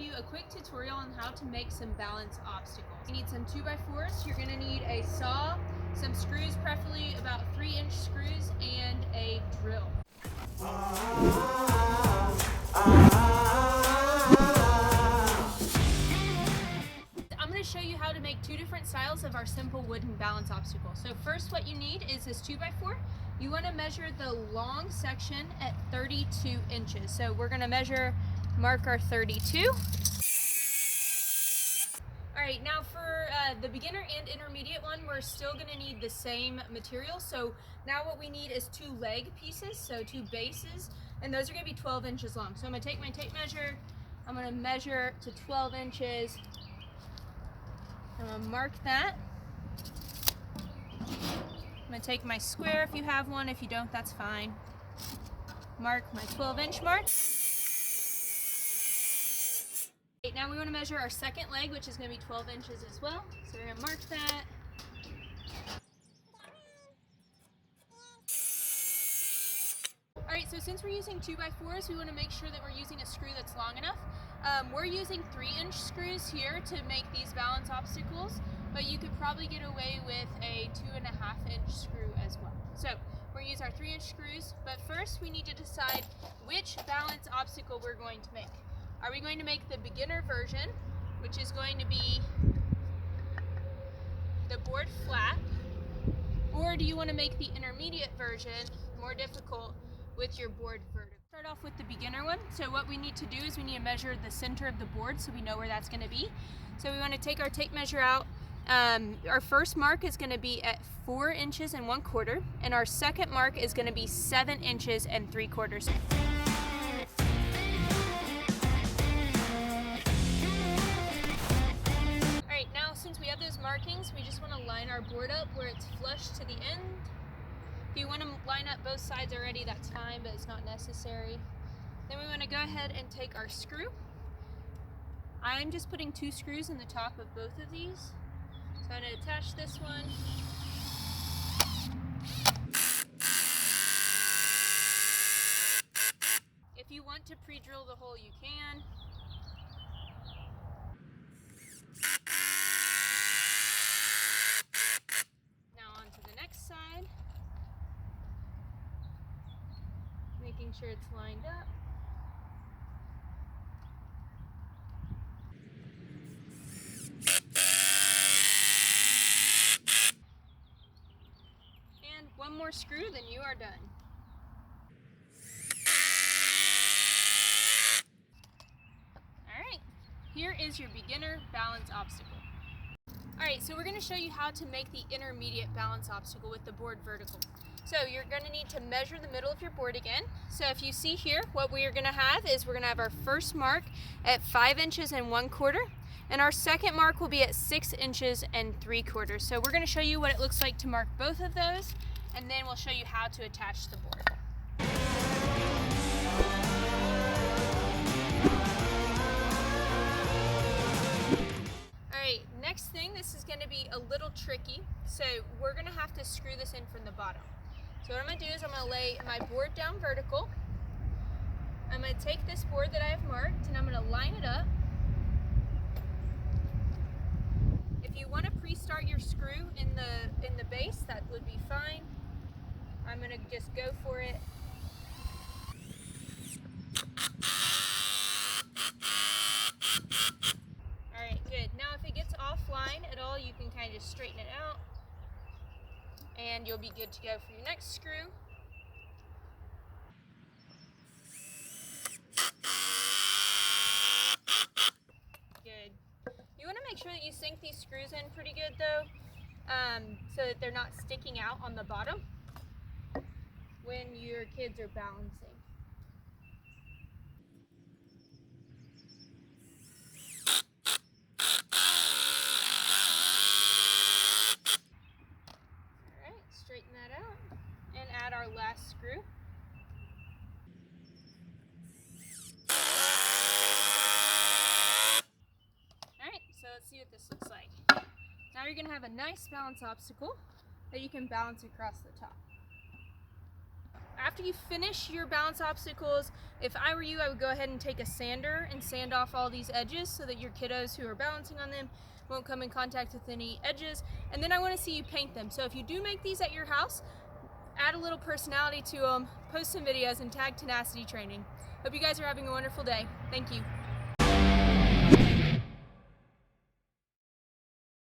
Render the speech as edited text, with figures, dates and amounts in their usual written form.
you a quick tutorial on how to make some balance obstacles. You need some 2x4s, you're going to need a saw, some screws, preferably about 3-inch screws, and a drill. I'm going to show you how to make two different styles of our simple wooden balance obstacle. So first what you need is this 2x4. You want to measure the long section at 32 inches. So we're going to mark our 32. Alright, now for the beginner and intermediate one, we're still going to need the same material. So now what we need is 2 leg pieces, so 2 bases, and those are going to be 12 inches long. So I'm going to take my tape measure, I'm going to measure to 12 inches, I'm going to mark that. I'm going to take my square if you have one, if you don't, that's fine. Mark my 12-inch mark. Now we want to measure our second leg, which is going to be 12 inches as well. So we're going to mark that. Alright, so since we're using 2x4s, we want to make sure that we're using a screw that's long enough. We're using 3-inch screws here to make these balance obstacles, but you could probably get away with a 2.5-inch screw as well. So we're going to use our 3-inch screws, but first we need to decide which balance obstacle we're going to make. Are we going to make the beginner version, which is going to be the board flat, or do you want to make the intermediate version more difficult with your board vertical? Start off with the beginner one. So what we need to do is we need to measure the center of the board so we know where that's going to be. So we want to take our tape measure out. Our first mark is going to be at 4 inches and 1/4, and our second mark is going to be 7 inches and 3/4. Alright, now since we have those markings, we just want to line our board up where it's flush to the end. If you want to line up both sides already, that's fine, but it's not necessary. Then we want to go ahead and take our screw. I'm just putting 2 screws in the top of both of these. So I'm going to attach this one. If you want to pre-drill the hole, you can. Now on to the next side. Making sure it's lined up. And one more screw, then you are done. Alright, here is your beginner balance obstacle. Alright, so we're going to show you how to make the intermediate balance obstacle with the board vertical. So you're going to need to measure the middle of your board again. So if you see here, what we are going to have is we're going to have our first mark at 5 inches and 1/4, and our second mark will be at 6 inches and 3/4. So we're going to show you what it looks like to mark both of those, and then we'll show you how to attach the board. Alright, next thing, this is going to be a little tricky. So we're going to have to screw this in from the bottom. So what I'm going to do is I'm going to lay my board down vertical. I'm going to take this board that I have marked and I'm going to line it up. If you want to pre-start your screw in the base, that would be fine. I'm going to just go for it. Alright, good. Now if it gets offline at all, you can kind of just straighten it out, and you'll be good to go for your next screw. Good. You want to make sure that you sink these screws in pretty good though, so that they're not sticking out on the bottom when your kids are balancing. Straighten that out and add our last screw. Alright, so let's see what this looks like. Now you're going to have a nice balance obstacle that you can balance across the top. after you finish your balance obstacles, if I were you, I would go ahead and take a sander and sand off all these edges so that your kiddos who are balancing on them won't come in contact with any edges. And then I want to see you paint them. So if you do make these at your house, add a little personality to them, post some videos, and tag Tenacity Training. Hope you guys are having a wonderful day. Thank you.